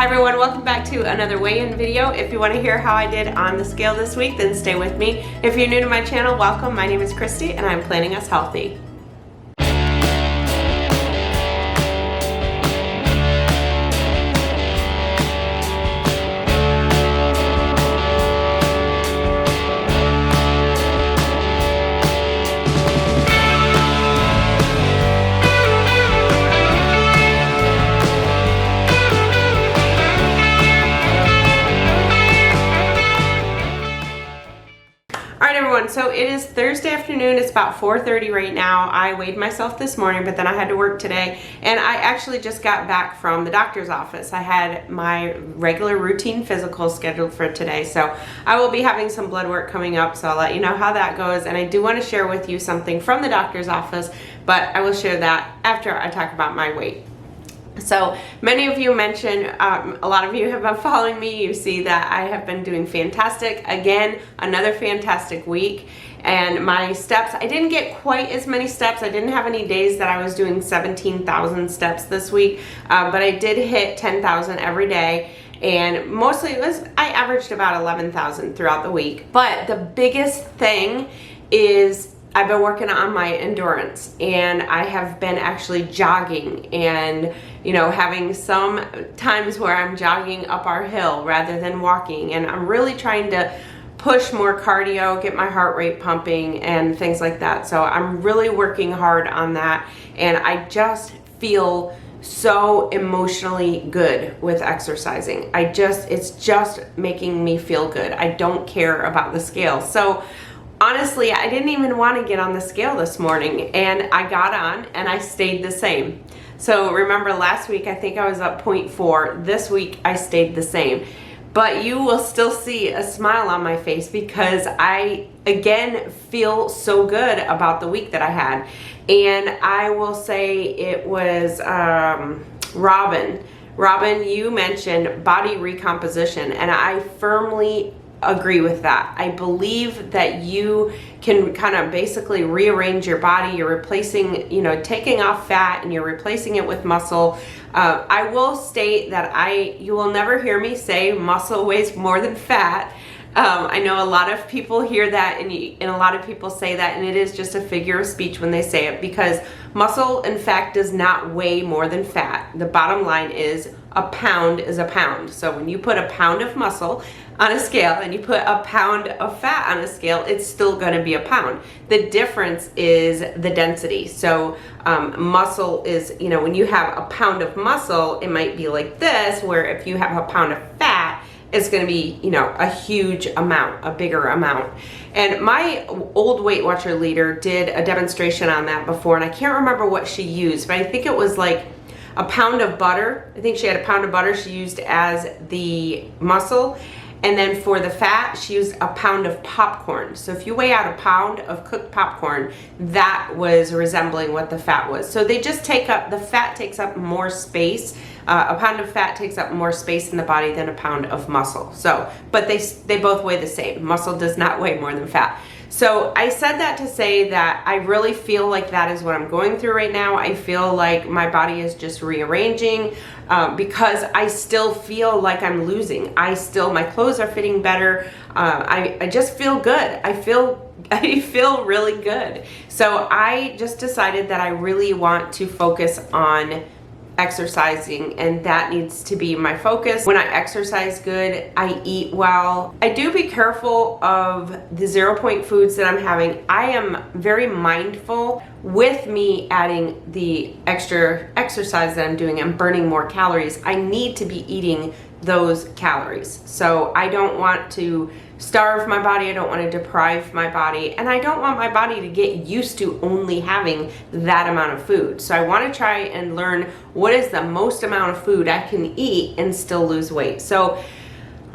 Hi everyone, welcome back to another weigh-in video. If you want to hear how I did on the scale this week, then stay with me. If you're new to my channel, welcome. My name is Christy and I'm planning us healthy. So it is Thursday afternoon. It's about 4:30 right now. I weighed myself this morning, but then I had to work today, and I actually just got back from the doctor's office. I had my regular routine physical scheduled for today, so I will be having some blood work coming up, so I'll let you know how that goes. And I do want to share with you something from the doctor's office, but I will share that after I talk about my weight. So many of you mentioned, a lot of you have been following me. You see that I have been doing fantastic. Again, another fantastic week. And my steps, I didn't get quite as many steps. I didn't have any days that I was doing 17,000 steps this week, but I did hit 10,000 every day. And mostly I averaged about 11,000 throughout the week. But the biggest thing is I've been working on my endurance, and I have been actually jogging and, you know, having some times where I'm jogging up our hill rather than walking, and I'm really trying to push more cardio, get my heart rate pumping and things like that. So I'm really working hard on that, and I just feel so emotionally good with exercising. It's just making me feel good. I don't care about the scale. So honestly, I didn't even want to get on the scale this morning, and I got on and I stayed the same. So remember last week, I think I was up 0.4. This week I stayed the same. But you will still see a smile on my face because I, again, feel so good about the week that I had. And I will say it was Robin, you mentioned body recomposition, and I firmly agree with that. I believe that you can kind of basically rearrange your body. You're replacing, you know, taking off fat and you're replacing it with muscle. I will state that you will never hear me say muscle weighs more than fat. I know a lot of people hear that, and a lot of people say that, and it is just a figure of speech when they say it, because muscle in fact does not weigh more than fat. The bottom line is a pound is a pound. So when you put a pound of muscle on a scale and you put a pound of fat on a scale, it's still going to be a pound. The difference is the density. So muscle is, you know, when you have a pound of muscle, it might be like this, where if you have a pound of fat, it's going to be, you know, a huge amount, a bigger amount. And my old Weight Watcher leader did a demonstration on that before, and I can't remember what she used, but I think it was like a pound of butter. I think she had a pound of butter she used as the muscle. And then for the fat, she used a pound of popcorn. So if you weigh out a pound of cooked popcorn, that was resembling what the fat was. So they just the fat takes up more space. A pound of fat takes up more space in the body than a pound of muscle. So, but they both weigh the same. Muscle does not weigh more than fat. So I said that to say that I really feel like that is what I'm going through right now. I feel like my body is just rearranging because I still feel like I'm losing. My clothes are fitting better. I just feel good. I feel really good. So I just decided that I really want to focus on exercising, and that needs to be my focus. When I exercise good, I eat well. I do be careful of the 0-point foods that I'm having. I am very mindful with me adding the extra exercise that I'm doing and burning more calories. I need to be eating those calories. So I don't want to starve my body, I don't want to deprive my body, and I don't want my body to get used to only having that amount of food. So I want to try and learn what is the most amount of food I can eat and still lose weight. So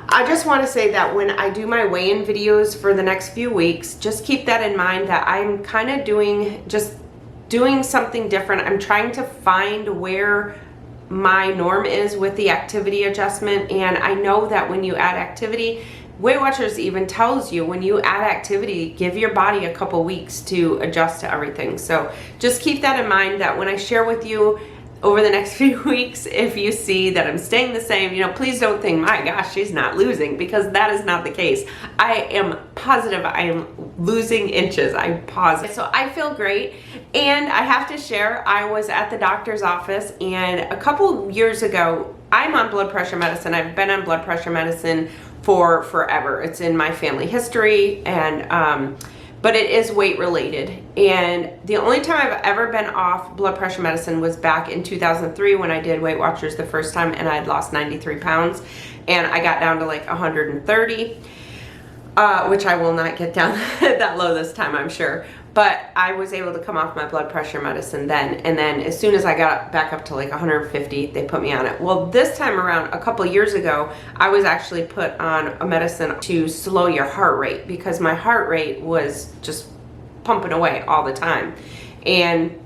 I just want to say that when I do my weigh-in videos for the next few weeks, just keep that in mind, that I'm kind of doing something different. I'm trying to find where my norm is with the activity adjustment, and I know that when you add activity, Weight Watchers even tells you when you add activity, give your body a couple weeks to adjust to everything. So just keep that in mind, that when I share with you over the next few weeks, if you see that I'm staying the same, you know, please don't think, my gosh, she's not losing, because that is not the case. I am positive I am losing inches. I'm positive. So I feel great. And I have to share, I was at the doctor's office, and a couple years ago, I'm on blood pressure medicine. I've been on blood pressure medicine for forever. It's in my family history, and but it is weight related. And the only time I've ever been off blood pressure medicine was back in 2003 when I did Weight Watchers the first time, and I had lost 93 pounds, and I got down to like 130, which I will not get down that low this time, I'm sure. But I was able to come off my blood pressure medicine then, and then as soon as I got back up to like 150, they put me on it. Well, this time around, a couple years ago, I was actually put on a medicine to slow your heart rate, because my heart rate was just pumping away all the time. And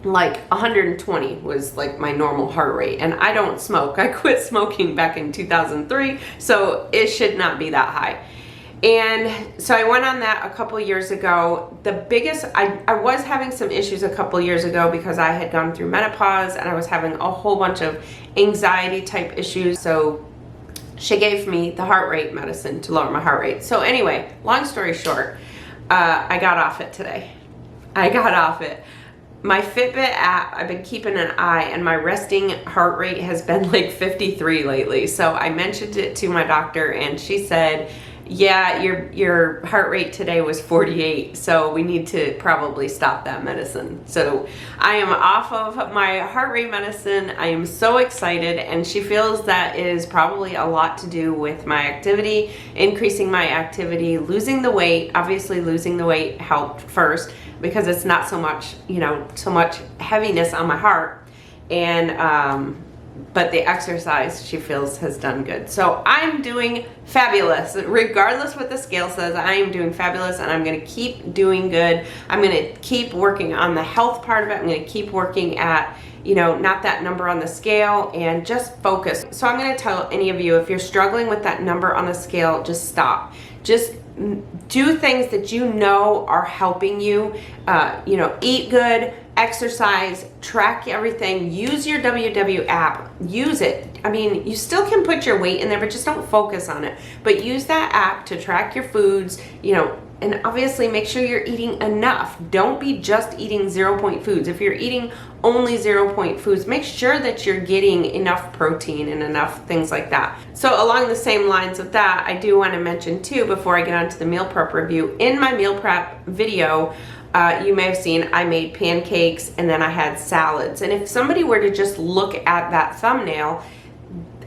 like 120 was like my normal heart rate, and I don't smoke. I quit smoking back in 2003, so it should not be that high. And so I went on that a couple years ago. The biggest, I was having some issues a couple years ago because I had gone through menopause, and I was having a whole bunch of anxiety type issues. So she gave me the heart rate medicine to lower my heart rate. So anyway, long story short, I got off it today. I got off it. My Fitbit app, I've been keeping an eye, and my resting heart rate has been like 53 lately. So I mentioned it to my doctor, and she said, yeah, your heart rate today was 48, so we need to probably stop that medicine. So I am off of my heart rate medicine. I am so excited, and she feels that is probably a lot to do with my activity, increasing my activity, losing the weight. Obviously losing the weight helped first, because it's not so much, you know, so much heaviness on my heart, and but the exercise, she feels, has done good. So I'm doing fabulous. Regardless what the scale says, I am doing fabulous, and I'm going to keep doing good. I'm going to keep working on the health part of it. I'm going to keep working at, you know, not that number on the scale, and just focus. So I'm going to tell any of you, if you're struggling with that number on the scale, just stop. Just do things that you know are helping you. You know, eat good, exercise, track everything, use your WW app, use it. I mean, you still can put your weight in there, but just don't focus on it. But use that app to track your foods, you know, and obviously make sure you're eating enough. Don't be just eating 0-point foods. If you're eating only 0-point foods, make sure that you're getting enough protein and enough things like that. So along the same lines of that, I do want to mention too, before I get on to the meal prep review, in my meal prep video, you may have seen I made pancakes, and then I had salads. And if somebody were to just look at that thumbnail,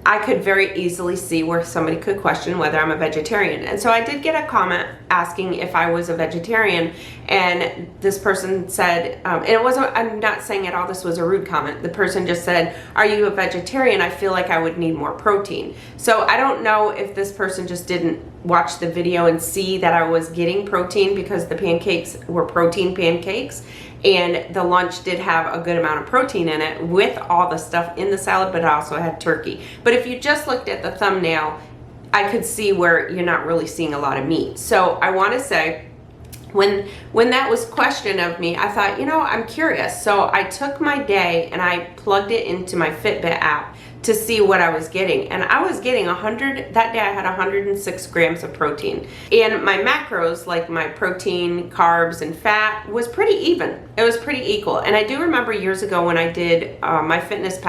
I could very easily see where somebody could question whether I'm a vegetarian. And so I did get a comment asking if I was a vegetarian, and this person said, and it wasn't, I'm not saying at all this was a rude comment. The person just said, are you a vegetarian? I feel like I would need more protein. So I don't know if this person just didn't watch the video and see that I was getting protein, because the pancakes were protein pancakes, and the lunch did have a good amount of protein in it with all the stuff in the salad, but it also had turkey. But if you just looked at the thumbnail, I could see where you're not really seeing a lot of meat. So I want to say, when that was questioned of me, I thought, you know, I'm curious. So I took my day and I plugged it into my Fitbit app to see what I was getting. And I was getting that day I had 106 grams of protein. And my macros, like my protein, carbs, and fat, was pretty even. It was pretty equal. And I do remember years ago when I did my Fitness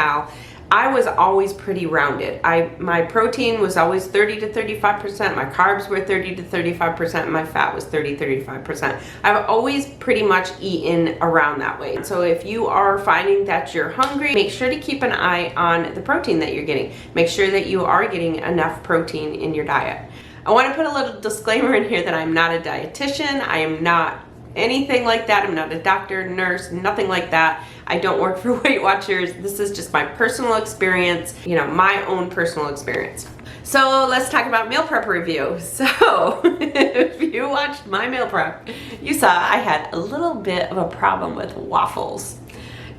I was always pretty rounded. My protein was always 30 to 35%, my carbs were 30 to 35%, and my fat was 30-35%. I've always pretty much eaten around that way. So if you are finding that you're hungry, make sure to keep an eye on the protein that you're getting. Make sure that you are getting enough protein in your diet. I want to put a little disclaimer in here that I'm not a dietitian. I am not anything like that. I'm not a doctor, nurse, nothing like that. I don't work for Weight Watchers. This is just my personal experience, you know, my own personal experience. So let's talk about meal prep review. So if you watched my meal prep, you saw I had a little bit of a problem with waffles.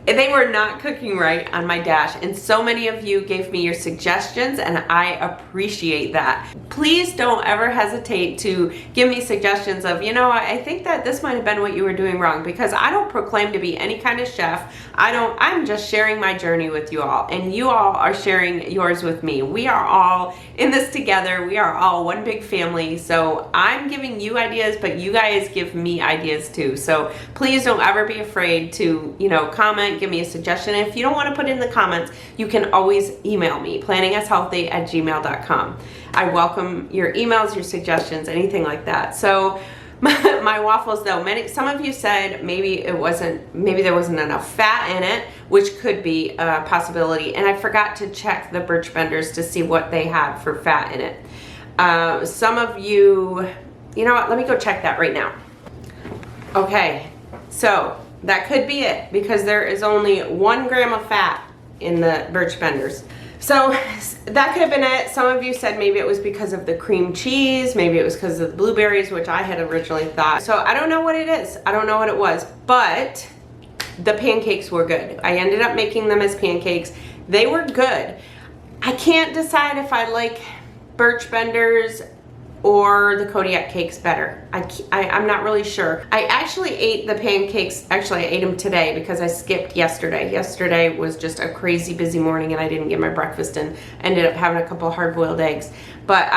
They were not cooking right on my dash, and so many of you gave me your suggestions, and I appreciate that. Please don't ever hesitate to give me suggestions of, you know, I think that this might have been what you were doing wrong, because I don't proclaim to be any kind of chef. I'm just sharing my journey with you all, and you all are sharing yours with me. We are all in this together. We are all one big family. So I'm giving you ideas, but you guys give me ideas too. So please don't ever be afraid to, you know, comment, give me a suggestion. And if you don't want to put it in the comments, you can always email me, planningashealthy@gmail.com. I welcome your emails, your suggestions, anything like that. So my waffles though, some of you said maybe there wasn't enough fat in it, which could be a possibility. And I forgot to check the Birch Benders to see what they had for fat in it. Some of you, you know what, let me go check that right now. Okay, so that could be it, because there is only 1 gram of fat in the Birch Benders. So that could have been it. Some of you said maybe it was because of the cream cheese, maybe it was because of the blueberries, which I had originally thought. So I don't know what it is. I don't know what it was, but the pancakes were good. I ended up making them as pancakes. They were good. I can't decide if I like Birch Benders or the Kodiak cakes better. I'm not really sure. I actually ate the pancakes, actually I ate them today because I skipped yesterday. Yesterday was just a crazy busy morning and I didn't get my breakfast in. Ended up having a couple hard-boiled eggs. But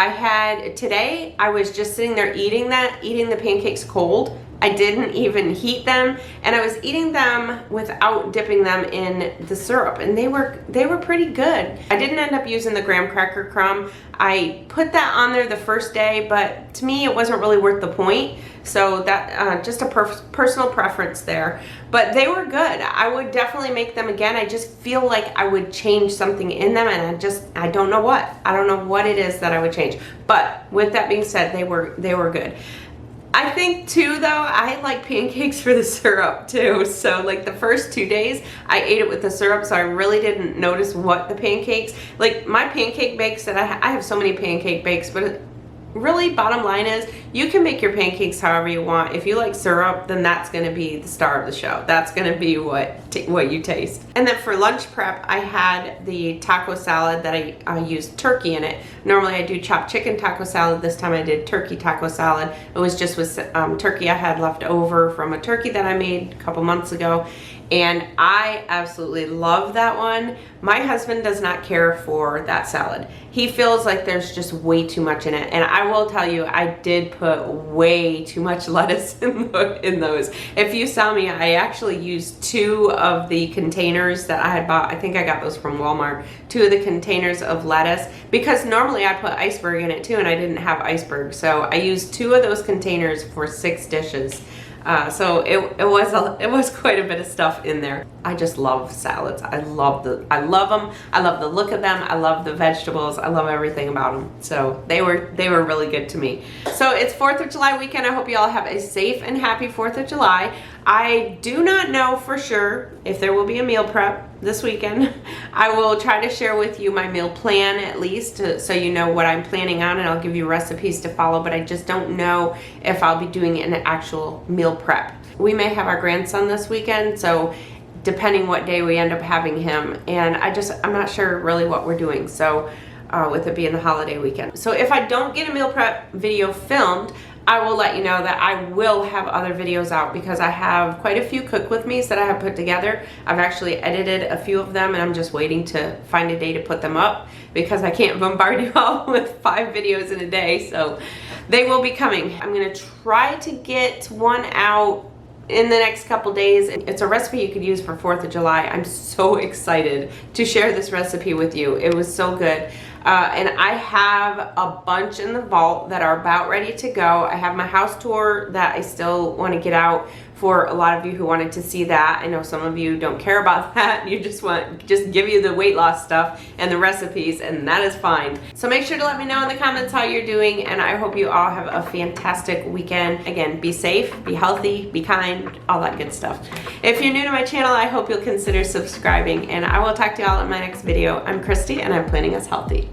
today I was just sitting there eating the pancakes cold. I didn't even heat them, and I was eating them without dipping them in the syrup, and they were pretty good. I didn't end up using the graham cracker crumb. I put that on there the first day, but to me it wasn't really worth the point. So that just a personal preference there. But they were good. I would definitely make them again. I just feel like I would change something in them, and I don't know what. I don't know what it is that I would change. But with that being said, they were good. I think too though, I like pancakes for the syrup too. So like the first 2 days I ate it with the syrup, so I really didn't notice what the pancakes, like my pancake bakes that I have so many pancake bakes, but really bottom line is you can make your pancakes however you want. If you like syrup, then that's going to be the star of the show. That's going to be what you taste. And then for lunch prep, I had the taco salad that I used turkey in it. Normally I do chopped chicken taco salad. This time I did turkey taco salad. It was just with turkey I had left over from a turkey that I made a couple months ago. And I absolutely love that one. My husband does not care for that salad. He feels like there's just way too much in it. And I will tell you, I did put way too much lettuce in those. If you saw me, I actually used 2 of the containers that I had bought. I think I got those from Walmart. 2 of the containers of lettuce, because normally I put iceberg in it too, and I didn't have iceberg. So I used 2 of those containers for 6 dishes. So it was quite a bit of stuff in there. I just love salads. I love them. I love the look of them. I love the vegetables. I love everything about them. So they were really good to me. So it's 4th of July weekend. I hope you all have a safe and happy 4th of July. I do not know for sure if there will be a meal prep this weekend. I will try to share with you my meal plan at least, so you know what I'm planning on, and I'll give you recipes to follow, but I just don't know if I'll be doing an actual meal prep. We may have our grandson this weekend, so depending what day we end up having him, and I'm not sure really what we're doing, so with it being the holiday weekend. So if I don't get a meal prep video filmed, I will let you know that I will have other videos out, because I have quite a few cook with me's that I have put together. I've actually edited a few of them, and I'm just waiting to find a day to put them up, because I can't bombard you all with 5 videos in a day. So they will be coming. I'm gonna try to get one out in the next couple days. It's a recipe you could use for 4th of July. I'm so excited to share this recipe with you. It was so good. And I have a bunch in the vault that are about ready to go. I have my house tour that I still want to get out for a lot of you who wanted to see that. I know some of you don't care about that. You just give you the weight loss stuff and the recipes, and that is fine. So make sure to let me know in the comments how you're doing, and I hope you all have a fantastic weekend. Again, be safe, be healthy, be kind, all that good stuff. If you're new to my channel, I hope you'll consider subscribing, and I will talk to you all in my next video. I'm Christy, and I'm Planning Us Healthy.